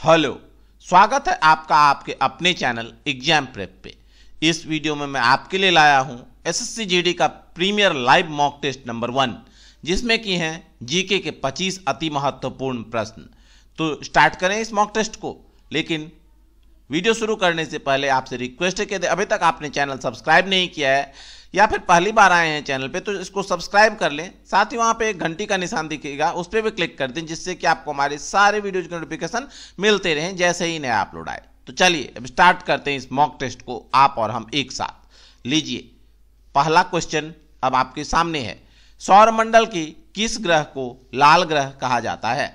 Hello, स्वागत है आपका आपके अपने चैनल एग्जाम प्रेप पे। इस वीडियो में मैं आपके लिए लाया हूं एसएससी जीडी का premier live mock test number 1, जिसमें कि हैं जीके के 25 अति महत्वपूर्ण प्रश्न। तो स्टार्ट करें इस मॉक टेस्ट को। लेकिन वीडियो शुरू करने से पहले आपसे रिक्वेस्ट है कि अभी तक आपने चैनल सब्सक्राइब नहीं किया है या फिर पहली बार आए हैं चैनल पे, तो इसको सब्सक्राइब कर लें। साथ ही वहाँ पे एक घंटी का निशान दिखेगा, उस पर भी क्लिक कर दें, जिससे कि आपको हमारे सारे वीडियोज के नोटिफिकेशन मिलते रहें जैसे ही नया अपलोड आए। तो चलिए अब स्टार्ट करते हैं इस मॉक टेस्ट को, आप और हम एक साथ। लीजिए, पहला क्वेश्चन अब आपके सामने है। सौरमंडल की किस ग्रह को लाल ग्रह कहा जाता है?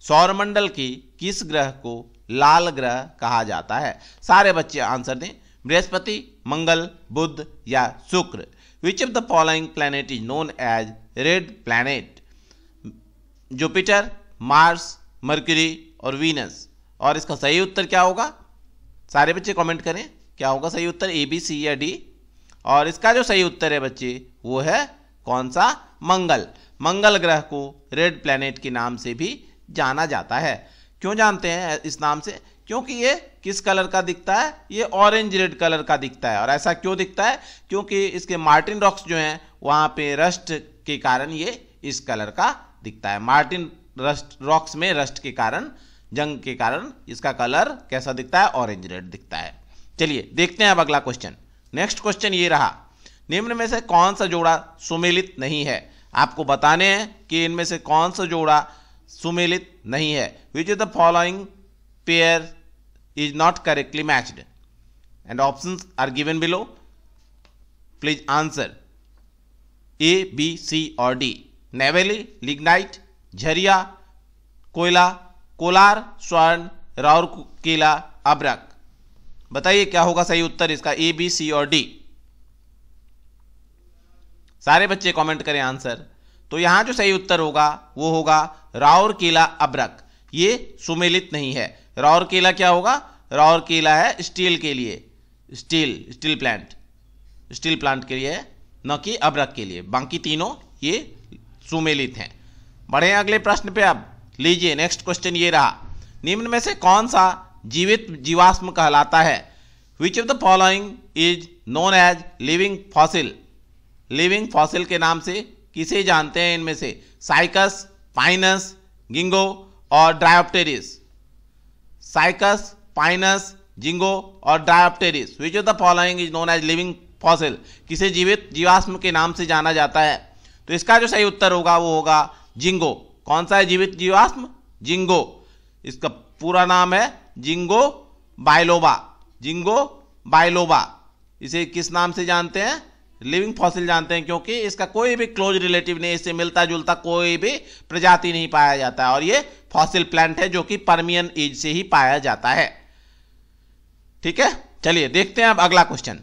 सौरमंडल की किस ग्रह को लाल ग्रह कहा जाता है? सारे बच्चे आंसर दें। बृहस्पति, मंगल, बुध या शुक्र? Which of the following planet is known as red planet? Jupiter, Mars, Mercury और वीनस। और इसका सही उत्तर क्या होगा? सारे बच्चे कमेंट करें, क्या होगा सही उत्तर, ए, बी, सी या डी? और इसका जो सही उत्तर है बच्चे वो है कौन सा? मंगल। मंगल ग्रह को रेड प्लैनेट के नाम से भी जाना जाता है। क्यों जानते हैं इस नाम से? क्योंकि ये किस कलर का दिखता है? ये ऑरेंज रेड कलर का दिखता है। और ऐसा क्यों दिखता है? क्योंकि इसके मार्टिन रॉक्स जो हैं वहाँ पे रस्ट के कारण ये इस कलर का दिखता है। मार्टिन रॉक्स में रस्ट के कारण, जंग के कारण इसका कलर कैसा दिखता है? ऑरेंज रेड दिखता है। चलिए देखते हैं अब अगला क्वेश्चन। नेक्स्ट क्वेश्चन ये रहा। निम्न में से कौन सा जोड़ा सुमेलित नहीं है? आपको बताने हैं कि इनमें से कौन सा जोड़ा सुमेलित नहीं है। Which of the following pair is not correctly matched, and options are given below. Please answer A, B, C or D. Neyveli, lignite, Jharia, कोयला, कोलार, स्वर्ण, राउरकेला, अब्रक। बताइए क्या होगा सही उत्तर इसका, ए, बी, सी और डी? सारे बच्चे कमेंट करें आंसर। तो यहां जो सही उत्तर होगा वो होगा राउरकेला, अब्रक। ये सुमेलित नहीं है। राउरकेला क्या होगा? राउरकेला है स्टील के लिए, स्टील प्लांट के लिए है, न कि अब्रक के लिए। बाकी तीनों ये सुमेलित हैं। बढ़े अगले प्रश्न पे अब। लीजिए नेक्स्ट क्वेश्चन ये रहा। निम्न में से कौन सा जीवित जीवाश्म कहलाता है? Which of the following is known as living fossil? Living fossil के नाम से किसे जानते हैं इनमें से? साइकस, पाइनस, जिंगो और डायोप्टेरिस। साइकस, पाइनस, जिंगो और dryopteris. Which of the following is known as living fossil? किसे जीवित जीवाश्म के नाम से जाना जाता है? तो इसका जो सही उत्तर होगा वो होगा जिंगो। कौन सा है जीवित जीवाश्म? जिंगो। इसका पूरा नाम है जिंगो बाइलोबा। Ginkgo biloba. इसे किस नाम से जानते हैं? लिविंग फॉसिल जानते हैं, क्योंकि इसका कोई भी क्लोज रिलेटिव नहीं, इससे मिलता जुलता कोई भी प्रजाति नहीं पाया जाता है। और ये फॉसिल प्लांट है जो कि पर्मियन एज से ही पाया जाता है। ठीक है, चलिए देखते हैं अब अगला क्वेश्चन।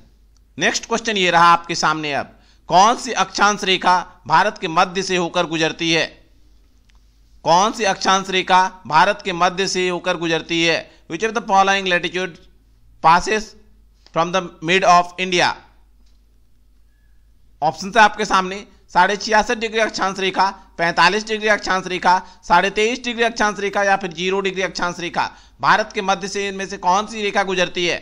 नेक्स्ट क्वेश्चन ये रहा आपके सामने। अब कौन सी अक्षांश रेखा भारत के मध्य से होकर गुजरती है? कौन सी अक्षांश रेखा भारत के मध्य से होकर गुजरती है? Which of the following latitude passes from the mid of India? Option है आपके सामने। 66.5 डिग्री अक्षांश रेखा, 45 डिग्री अक्षांश रेखा, 23.5 डिग्री अक्षांश रेखा या फिर 0 डिग्री अक्षांश रेखा। भारत के मध्य से इनमें से कौन सी रेखा गुजरती है?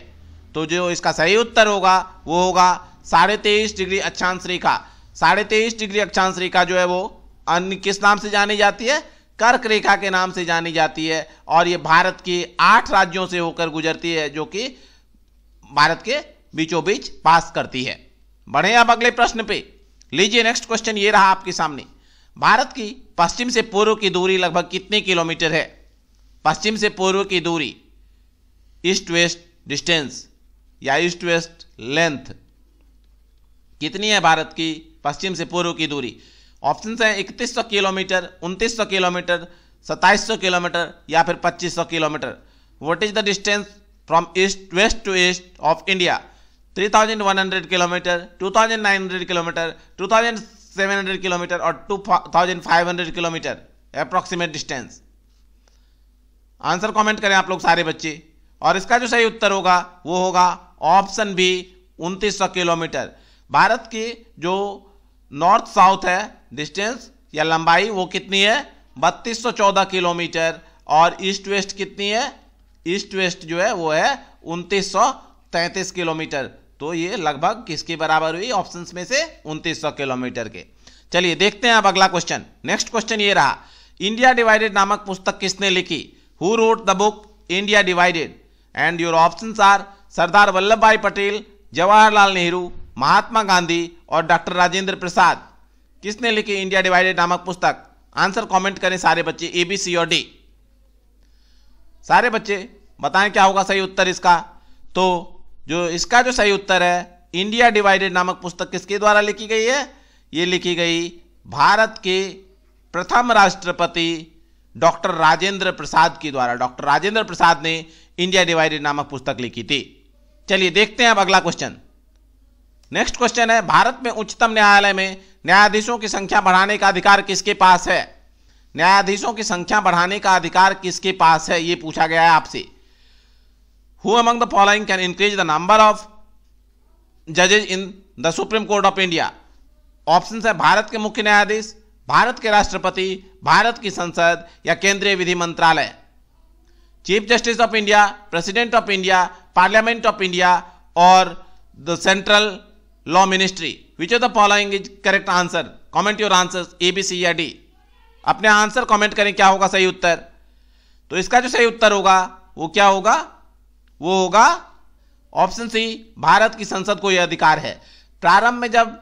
तो जो इसका सही उत्तर होगा वो होगा 23.5 डिग्री अक्षांश रेखा। 23.5 डिग्री अक्षांश रेखा जो है वो अन्य किस नाम से जानी जाती है? कर्क रेखा के नाम से जानी जाती है। और ये भारत के 8 राज्यों से होकर गुजरती है, जो कि भारत के बीचों बीच पास करती है। बढ़े अब अगले प्रश्न पे। लीजिए नेक्स्ट क्वेश्चन ये रहा आपके सामने। भारत की पश्चिम से पूर्व की दूरी लगभग कितने किलोमीटर है? पश्चिम से पूर्व की दूरी, ईस्ट वेस्ट डिस्टेंस या ईस्ट वेस्ट लेंथ, कितनी है भारत की पश्चिम से पूर्व की दूरी? ऑप्शन है 3100 किलोमीटर, 2900 किलोमीटर, 2700 किलोमीटर या फिर 2500 kilometre. What is the distance from east west to east of India? 3100 kilometre, 2900 kilometre, 2700 kilometre और 2500 kilometre approximate distance. Answer comment करें आप लोग सारे बच्चे। और इसका जो सही उत्तर होगा वो होगा ऑप्शन बी, 2900 किलोमीटर। भारत की जो नॉर्थ साउथ है डिस्टेंस या लंबाई वो कितनी है? 3214 किलोमीटर। और ईस्ट वेस्ट कितनी है? ईस्ट वेस्ट जो है वो है 2933 किलोमीटर। तो ये लगभग किसके बराबर हुई? ऑप्शंस में से 2900 किलोमीटर के। चलिए देखते हैं अब अगला क्वेश्चन। नेक्स्ट क्वेश्चन ये रहा, इंडिया डिवाइडेड नामक पुस्तक किसने लिखी? Who wrote the book India divided? And your options are Sardar Vallabh Bhai Patel, Jawaharlal Nehru, Mahatma Gandhi और डॉक्टर राजेंद्र प्रसाद। किसने लिखी इंडिया डिवाइडेड नामक पुस्तक? आंसर कमेंट करें सारे बच्चे, ए बी सी और डी। सारे बच्चे बताएं क्या होगा सही उत्तर इसका। तो जो इसका जो सही उत्तर है, इंडिया डिवाइडेड नामक पुस्तक किसके द्वारा लिखी गई है? ये लिखी गई भारत के प्रथम राष्ट्रपति डॉक्टर राजेंद्र प्रसाद के द्वारा। डॉक्टर राजेंद्र प्रसाद ने इंडिया डिवाइडेड नामक पुस्तक लिखी थी। चलिए देखते हैं अब अगला क्वेश्चन। नेक्स्ट क्वेश्चन है, भारत में उच्चतम न्यायालय में न्यायाधीशों की संख्या बढ़ाने का अधिकार किसके पास है? न्यायाधीशों की संख्या बढ़ाने का अधिकार किसके पास है, यह पूछा गया है आपसे। Who among the following can increase the number of जजेज in the supreme court of India? Option है भारत के मुख्य न्यायाधीश, भारत के राष्ट्रपति, भारत की संसद या केंद्रीय विधि मंत्रालय। Chief justice of India, president of India, parliament of India और the central law ministry. Which of the following is correct answer? Comment your answers, A B C या डी। अपने आंसर कमेंट करें क्या होगा सही उत्तर। तो इसका जो सही उत्तर होगा वो क्या होगा? वो होगा ऑप्शन सी, भारत की संसद को यह अधिकार है। प्रारंभ में जब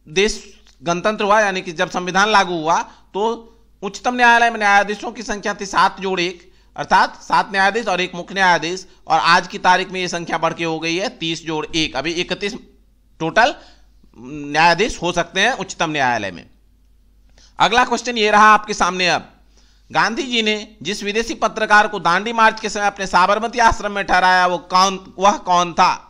देश गणतंत्र हुआ, यानी कि जब संविधान लागू हुआ, तो उच्चतम न्यायालय में न्यायाधीशों की संख्या थी 7 जोड़ 1, अर्थात 7 न्यायाधीश और 1 मुख्य न्यायाधीश। और आज की तारीख में यह संख्या बढ़ के हो गई है 30 जोड़ 1। अभी 31 टोटल न्यायाधीश हो सकते हैं उच्चतम न्यायालय में। अगला क्वेश्चन ये रहा आपके सामने। अब गांधी जी ने जिस विदेशी पत्रकार को दांडी मार्च के समय अपने साबरमती आश्रम में ठहराया वह कौन था?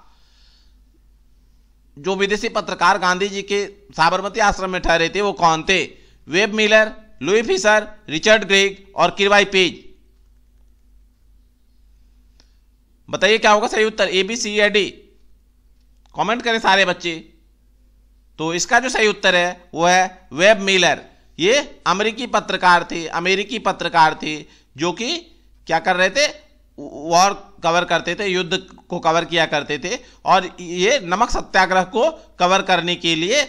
जो विदेशी पत्रकार गांधी जी के साबरमती आश्रम में ठहरे थे वो कौन थे? Web Miller, Louis Fischer, Richard Greg और किरवाई पेज। बताइए क्या होगा सही उत्तर, ए बी सी या डी। कमेंट करें सारे बच्चे। तो इसका जो सही उत्तर है वो है वेब मिलर। ये अमेरिकी पत्रकार थे जो कि क्या कर रहे थे? वॉर कवर करते थे, युद्ध को कवर किया करते थे, और ये नमक सत्याग्रह को कवर करने के लिए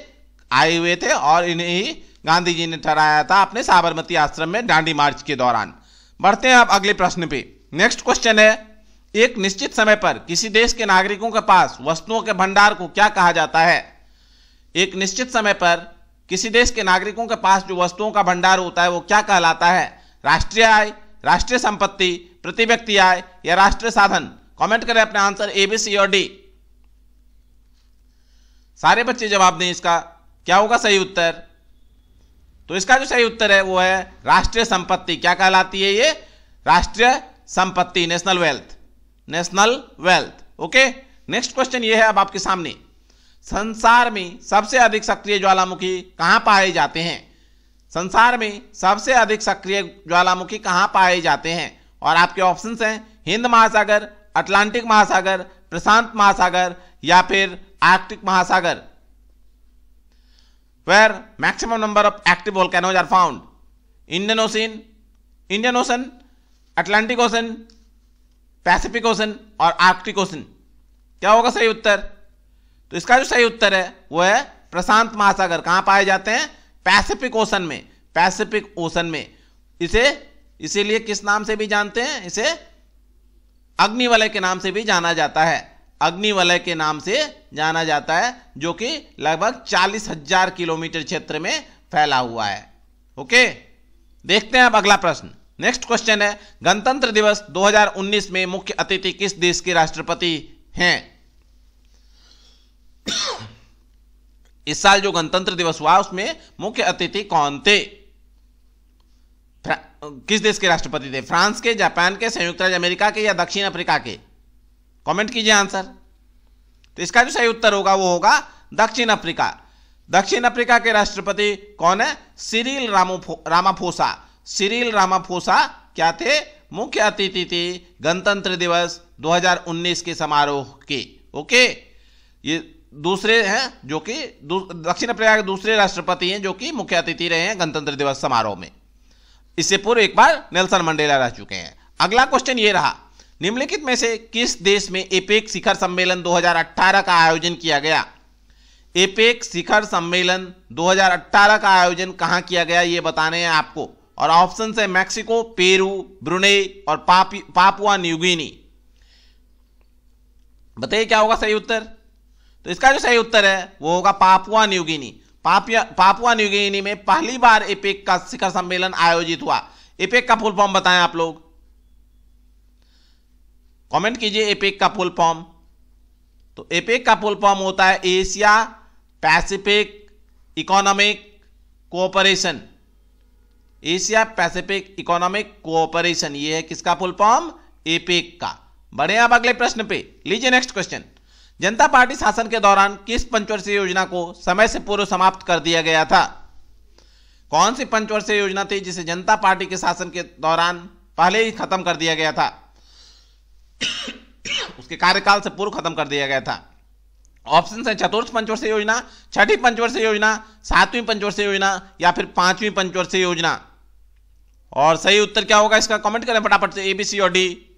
आए हुए थे, और इन्हें ही गांधी जी ने ठहराया था अपने साबरमती आश्रम में दांडी मार्च के दौरान। बढ़ते हैं अब अगले प्रश्न पे। नेक्स्ट क्वेश्चन है, एक निश्चित समय पर किसी देश के नागरिकों के पास वस्तुओं के भंडार को क्या कहा जाता है? एक निश्चित समय पर किसी देश के नागरिकों के पास जो वस्तुओं का भंडार होता है वो क्या कहलाता है? राष्ट्रीय आय, राष्ट्रीय संपत्ति, प्रति व्यक्ति आय या राष्ट्रीय साधन? कमेंट करें अपने आंसर, ए बी सी और डी। सारे बच्चे जवाब दें इसका क्या होगा सही उत्तर। तो इसका जो सही उत्तर है वो है राष्ट्रीय संपत्ति। क्या कहलाती है ये? राष्ट्रीय संपत्ति, national wealth. Okay, next question ये है अब आपके सामने। संसार में सबसे अधिक सक्रिय ज्वालामुखी कहां पाए जाते हैं? संसार में सबसे अधिक सक्रिय ज्वालामुखी कहां पाए जाते हैं? और आपके ऑप्शंस हैं हिंद महासागर, अटलांटिक महासागर, प्रशांत महासागर या फिर आर्कटिक महासागर। Where maximum number of active volcanoes are found? Indian Ocean, Atlantic Ocean, Pacific ocean और आर्कटिक ओशन। क्या होगा सही उत्तर? तो इसका जो सही उत्तर है वो है प्रशांत महासागर। कहां पाए जाते हैं? पैसिफिक ओशन में। इसे इसीलिए किस नाम से भी जानते हैं? इसे अग्निवलय के नाम से भी जाना जाता है। अग्निवलय के नाम से जाना जाता है, जो कि लगभग 40,000 किलोमीटर क्षेत्र में फैला हुआ है। ओके, देखते हैं अब अगला प्रश्न। नेक्स्ट क्वेश्चन है, गणतंत्र दिवस 2019 में मुख्य अतिथि किस देश के राष्ट्रपति हैं? इस साल जो गणतंत्र दिवस हुआ उसमें मुख्य अतिथि कौन थे? किस देश के राष्ट्रपति थे? फ्रांस के, जापान के, संयुक्त राज्य अमेरिका के या दक्षिण अफ्रीका के? कमेंट कीजिए आंसर। तो इसका जो सही उत्तर होगा वो होगा दक्षिण अफ्रीका। दक्षिण अफ्रीका के राष्ट्रपति कौन है? सिरिल रामाफोसा क्या थे? मुख्य अतिथि थे गणतंत्र दिवस 2019 के समारोह के। ओके, ये दूसरे हैं जो कि दक्षिण अफ्रीका के दूसरे राष्ट्रपति हैं जो कि मुख्य अतिथि रहे हैं गणतंत्र दिवस समारोह में। इससे पूर्व एक बार नेल्सन मंडेला रह चुके हैं। अगला क्वेश्चन ये रहा, निम्नलिखित में से किस देश में एपेक शिखर सम्मेलन 2018 का आयोजन किया गया? एपेक शिखर सम्मेलन 2018 का आयोजन कहां किया गया ये बताने हैं आपको। और ऑप्शन है मैक्सिको, पेरू, ब्रुनेई और पापुआ न्यू गिनी। बताइए क्या होगा सही उत्तर? तो इसका जो सही उत्तर है वो होगा Papua New Guinea. Papua New Guinea में पहली बार एपेक का शिखर सम्मेलन आयोजित हुआ। एपेक का फुल फॉर्म बताएं आप लोग, कमेंट कीजिए एपेक का फुल फॉर्म। तो एपेक का फुल फॉर्म होता है Asia Pacific economic cooperation. Asia Pacific economic cooperation, ये है किसका फुल फॉर्म? एपेक का। बढ़े अब अगले प्रश्न पे। लीजिए नेक्स्ट क्वेश्चन। जनता पार्टी शासन के दौरान किस पंचवर्षीय योजना को समय से पूर्व समाप्त कर दिया गया था? कौन सी पंचवर्षीय योजना थी जिसे जनता पार्टी के शासन के दौरान पहले ही खत्म कर दिया गया था? उसके कार्यकाल से पूर्व खत्म कर दिया गया था। ऑप्शन है चतुर्थ पंचवर्षीय योजना, छठी पंचवर्षीय योजना, सातवीं पंचवर्षीय योजना या फिर पांचवीं पंचवर्षीय योजना। और सही उत्तर क्या होगा इसका कमेंट करें फटाफट से, ए, बी, सी और डी।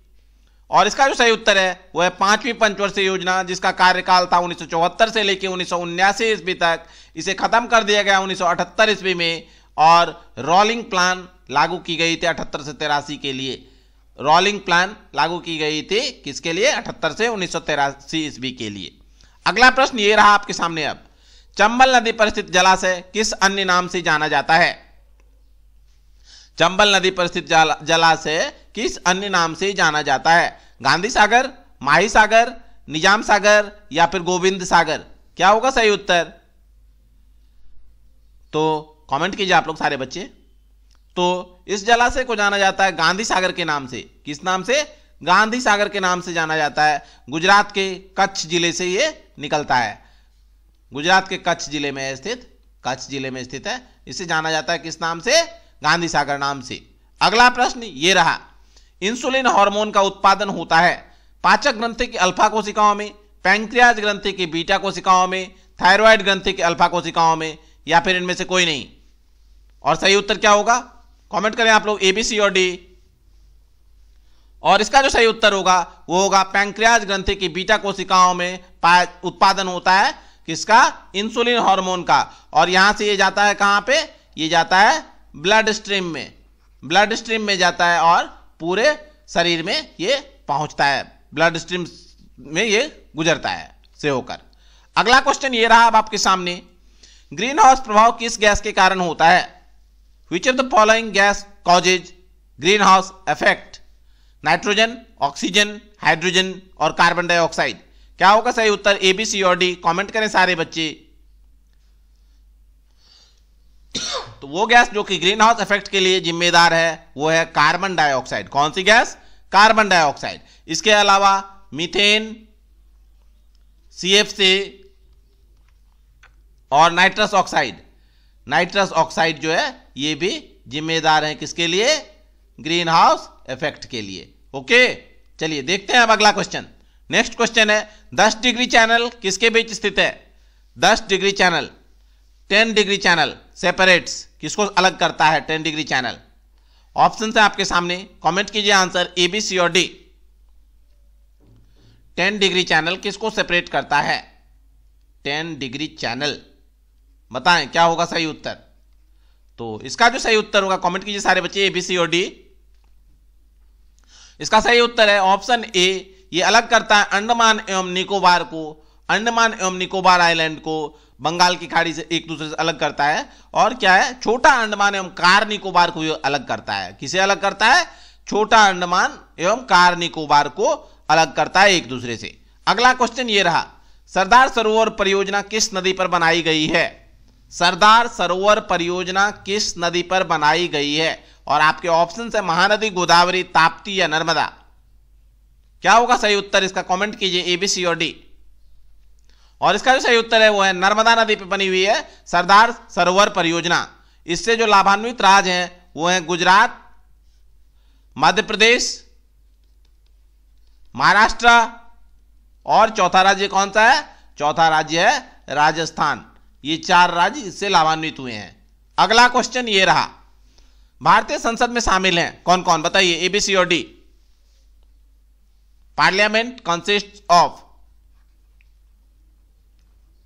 और इसका जो सही उत्तर है वो है पांचवीं पंचवर्षीय योजना, जिसका कार्यकाल था 1974 से लेकर 1979 ईस्वी तक। इसे खत्म कर दिया गया 1978 ईस्वी में और रोलिंग प्लान लागू की गई थी 78 से 83 के लिए। रोलिंग प्लान लागू की गई थी किसके लिए? 78 से 1983 ईस्वी के लिए। अगला प्रश्न ये रहा आपके सामने। अब चंबल नदी पर स्थित जलाशय किस अन्य नाम से जाना जाता है? चंबल नदी पर स्थित जलाशय किस अन्य नाम से जाना जाता है? गांधी सागर, माही सागर, निजाम सागर या फिर गोविंद सागर? क्या होगा सही उत्तर? तो कमेंट कीजिए आप लोग सारे बच्चे। तो इस जलाशय को जाना जाता है गांधी सागर के नाम से। किस नाम से? गांधी सागर के नाम से जाना जाता है। गुजरात के कच्छ जिले से ये निकलता है। गुजरात के कच्छ जिले में स्थित है। इसे जाना जाता है किस नाम से? गांधी सागर नाम से। अगला प्रश्न ये रहा। इंसुलिन हार्मोन का उत्पादन होता है पाचक ग्रंथि की अल्फा कोशिकाओं में, पैंक्रियाज ग्रंथि की बीटा कोशिकाओं में, थायराइड ग्रंथि की अल्फा कोशिकाओं में या फिर इनमें से कोई नहीं। और सही उत्तर क्या होगा कमेंट करें आप लोग, ए, बी, सी और डी। और इसका जो सही उत्तर होगा वो होगा पैंक्रियाज ग्रंथि की बीटा कोशिकाओं में उत्पादन होता है किसका? इंसुलिन हार्मोन का। और यहां से ये जाता है कहां पे? ये जाता है ब्लड स्ट्रीम में। ब्लड स्ट्रीम में जाता है और पूरे शरीर में ये पहुंचता है। ब्लड स्ट्रीम में ये गुजरता है से होकर। अगला क्वेश्चन ये रहा अब आपके सामने। ग्रीन हाउस प्रभाव किस गैस के कारण होता है? Which of the following gas causes green house effect? Nitrogen, oxygen, hydrogen और कार्बन डाइऑक्साइड। क्या होगा सही उत्तर? ए, बी, सी और डी। कमेंट करें सारे बच्चे। तो वो गैस जो कि ग्रीन हाउस इफेक्ट के लिए जिम्मेदार है वो है कार्बन डाइऑक्साइड। कौन सी गैस? Carbon dioxide. इसके अलावा मीथेन, CFC और नाइट्रस ऑक्साइड। नाइट्रस ऑक्साइड जो है ये भी जिम्मेदार है किसके लिए? ग्रीन हाउस इफेक्ट के लिए। ओके, चलिए देखते हैं अब अगला क्वेश्चन। नेक्स्ट क्वेश्चन है 10 डिग्री चैनल किसके बीच स्थित है? 10 degree channel 10 degree channel separates किसको अलग करता है? 10 डिग्री चैनल। ऑप्शन है आपके सामने, कमेंट कीजिए आंसर, ए, बी, सी और डी। 10 डिग्री चैनल किसको सेपरेट करता है? 10 डिग्री चैनल बताएं क्या होगा सही उत्तर? तो इसका जो सही उत्तर होगा कमेंट कीजिए सारे बच्चे, ए, बी, सी और डी। इसका सही उत्तर है ऑप्शन ए। ये अलग करता है अंडमान एवं निकोबार को, अंडमान एवं निकोबार आइलैंड को बंगाल की खाड़ी से एक दूसरे से अलग करता है। और क्या है? छोटा अंडमान एवं कार निकोबार को अलग करता है। किसे अलग करता है? छोटा अंडमान एवं कार निकोबार को अलग करता है एक दूसरे से। अगला क्वेश्चन ये रहा। सरदार सरोवर परियोजना किस नदी पर बनाई गई है? सरदार सरोवर परियोजना किस नदी पर बनाई गई है? और आपके ऑप्शन है महानदी, गोदावरी, ताप्ती या नर्मदा। क्या होगा सही उत्तर इसका कमेंट कीजिए, ए, बी, सी और डी। और इसका जो सही उत्तर है वो है नर्मदा नदी पर बनी हुई है सरदार सरोवर परियोजना। इससे जो लाभान्वित राज्य हैं वो हैं गुजरात, मध्य प्रदेश, महाराष्ट्र और चौथा राज्य कौन सा है? चौथा राज्य है राजस्थान। ये 4 राज्य इससे लाभान्वित हुए हैं। अगला क्वेश्चन ये रहा। भारतीय संसद में शामिल हैं कौन कौन बताइए, ए, बी, सी और D. Parliament consist of,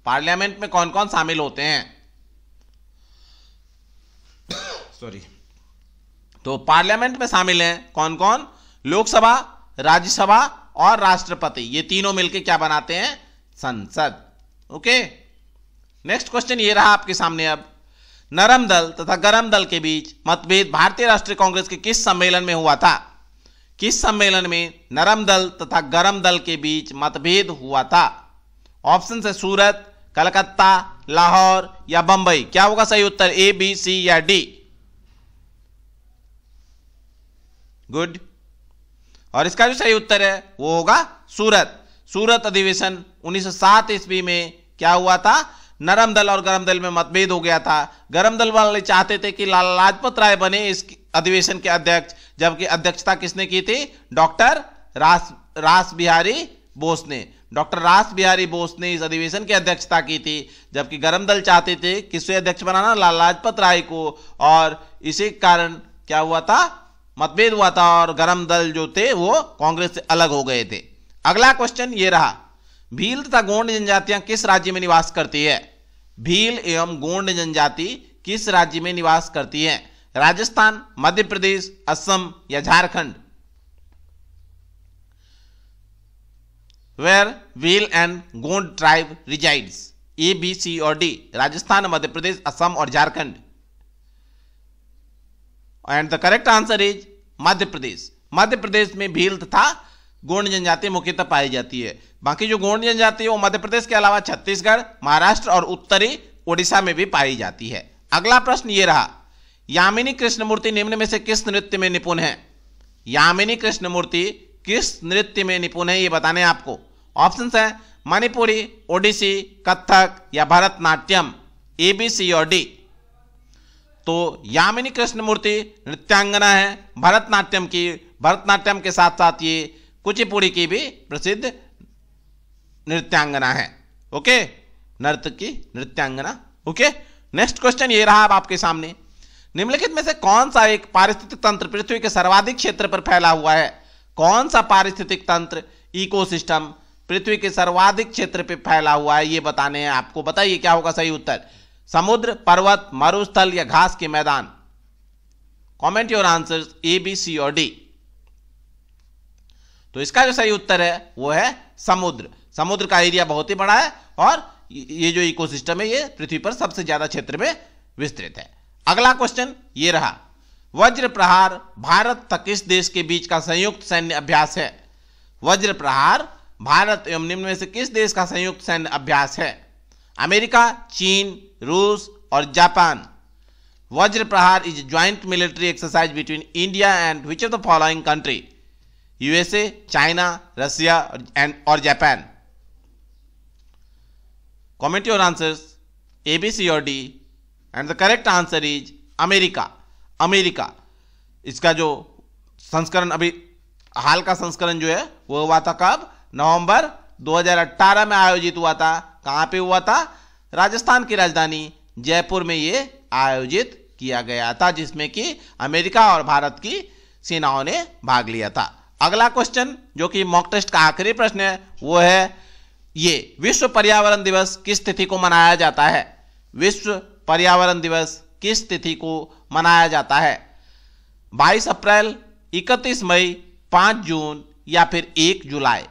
parliament में कौन कौन शामिल होते हैं? सॉरी, तो पार्लियामेंट में शामिल हैं कौन कौन? लोकसभा, राज्यसभा और राष्ट्रपति, ये तीनों मिलकर क्या बनाते हैं? संसद। ओके, नेक्स्ट क्वेश्चन ये रहा आपके सामने। अब नरम दल तथा गरम दल के बीच मतभेद भारतीय राष्ट्रीय कांग्रेस के किस सम्मेलन में हुआ था? किस सम्मेलन में नरम दल तथा गरम दल के बीच मतभेद हुआ था? ऑप्शन है सूरत, कलकत्ता, लाहौर या बंबई। क्या होगा सही उत्तर? ए, बी, सी या डी? गुड। और इसका जो सही उत्तर है वो होगा सूरत। सूरत अधिवेशन 1907 ईस्वी में क्या हुआ था? नरम दल और गरम दल में मतभेद हो गया था। गरम दल वाले चाहते थे कि लाला लाजपत राय बने इस अधिवेशन के अध्यक्ष, जबकि अध्यक्षता किसने की थी? डॉक्टर रास बिहारी बोस ने। डॉक्टर रास बिहारी बोस ने इस अधिवेशन की अध्यक्षता की थी, जबकि गरम दल चाहते थे किससे अध्यक्ष बनाना? लाला लाजपत राय को। और इसी कारण क्या हुआ था? मतभेद हुआ था और गरम दल जो थे वो कांग्रेस से अलग हो गए थे। अगला क्वेश्चन ये रहा, भील तथा गोंड जनजातियां किस राज्य में निवास करती है? भील एवं गोंड जनजाति किस राज्य में निवास करती है? राजस्थान, मध्य प्रदेश, असम या Jharkhand? Where Bhil and Gond tribe resides? A, B, C और डी? राजस्थान, मध्य प्रदेश, असम और Jharkhand. And the correct answer is Madhya Pradesh. Madhya Pradesh में भील तथा गोंड जनजाति मुख्यतः पाई जाती है। बाकी जो गोंड जनजाति है वो मध्य प्रदेश के अलावा छत्तीसगढ़, महाराष्ट्र और उत्तरी ओडिशा में भी पाई जाती है। अगला प्रश्न ये रहा, यामिनी कृष्णमूर्ति निम्न में से किस नृत्य में निपुण है? यामिनी कृष्णमूर्ति किस नृत्य में निपुण है ये बताने आपको। ऑप्शंस है मणिपुरी, ओडिसी, कथक या भरतनाट्यम। ए, बी, सी और डी? तो यामिनी कृष्णमूर्ति नृत्यांगना है भरतनाट्यम के साथ साथ ये कुचिपुड़ी की भी प्रसिद्ध नृत्यांगना है। ओके, नर्तकी, नृत्यांगना। ओके, नेक्स्ट क्वेश्चन ये रहा अब आपके सामने, निम्नलिखित में से कौन सा एक पारिस्थितिक तंत्र पृथ्वी के सर्वाधिक क्षेत्र पर फैला हुआ है? कौन सा पारिस्थितिक तंत्र, इकोसिस्टम पृथ्वी के सर्वाधिक क्षेत्र पर फैला हुआ है ये बताने हैं आपको। बताइए क्या होगा सही उत्तर? समुद्र, पर्वत, मरुस्थल या घास के मैदान? Comment your answers, A, B, C और डी? तो इसका जो सही उत्तर है वो है समुद्र। समुद्र का एरिया बहुत ही बड़ा है और ये जो इकोसिस्टम है ये पृथ्वी पर सबसे ज्यादा क्षेत्र में विस्तृत है। अगला क्वेश्चन ये रहा, वज्र प्रहार भारत तथा किस देश के बीच का संयुक्त सैन्य अभ्यास है? वज्र प्रहार भारत एवं निम्न में से किस देश का संयुक्त सैन्य अभ्यास है? अमेरिका, चीन, रूस और Japan. Vajra Prahar is joint military exercise between India and which of the following country? USA, China, Russia और Japan? Comment your answers, A, B, C और D? And the correct answer is America. America. इसका जो संस्करण अभी हाल का संस्करण जो है वो हुआ था कब? नवंबर 2018 में आयोजित हुआ था। कहां पे हुआ था? राजस्थान की राजधानी जयपुर में ये आयोजित किया गया था, जिसमें कि अमेरिका और भारत की सेनाओं ने भाग लिया था। अगला क्वेश्चन जो कि मॉक टेस्ट का आखिरी प्रश्न है वो है ये, विश्व पर्यावरण दिवस किस तिथि को मनाया जाता है? विश्व पर्यावरण दिवस किस तिथि को मनाया जाता है? 22 अप्रैल, 31 मई, 5 जून या फिर 1 जुलाई?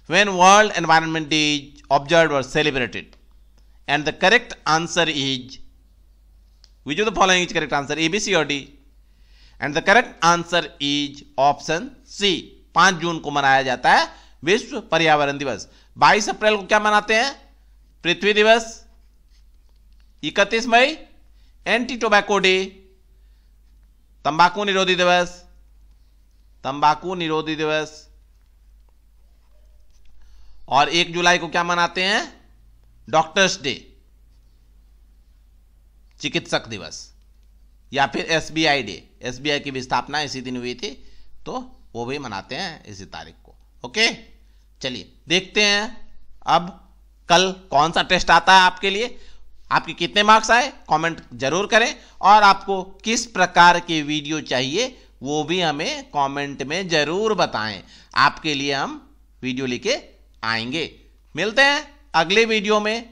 When World Environment Day is observed or celebrated? And the correct answer is, which of the following is correct answer? A, B, C or D? And the correct answer is option C. 5 जून को मनाया जाता है विश्व पर्यावरण दिवस। 22 अप्रैल को क्या मनाते हैं? पृथ्वी दिवस। 31 मई एंटी टोबैको डे, तंबाकू निरोधी दिवस। तंबाकू निरोधी दिवस। और 1 जुलाई को क्या मनाते हैं? डॉक्टर्स डे, चिकित्सक दिवस, या फिर एसबीआई डे। एसबीआई की भी स्थापना इसी दिन हुई थी, तो वो भी मनाते हैं इसी तारीख को। ओके, चलिए देखते हैं अब कल कौन सा टेस्ट आता है आपके लिए। आपके कितने मार्क्स आए कमेंट जरूर करें, और आपको किस प्रकार के वीडियो चाहिए वो भी हमें कमेंट में जरूर बताएं। आपके लिए हम वीडियो लेके आएंगे। मिलते हैं अगले वीडियो में,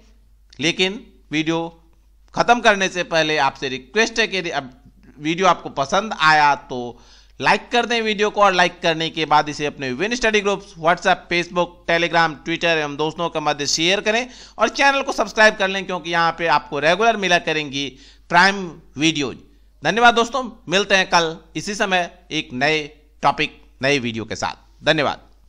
लेकिन वीडियो खत्म करने से पहले आपसे रिक्वेस्ट है कि वीडियो आपको पसंद आया तो लाइक कर दें वीडियो को, और लाइक करने के बाद इसे अपने विभिन्न study groups WhatsApp, Facebook, Telegram, Twitter एवं दोस्तों के मध्य शेयर करें और चैनल को सब्सक्राइब कर लें, क्योंकि यहाँ पे आपको रेगुलर मिला करेंगी प्राइम वीडियोज। धन्यवाद दोस्तों, मिलते हैं कल इसी समय एक नए टॉपिक, नए वीडियो के साथ। धन्यवाद।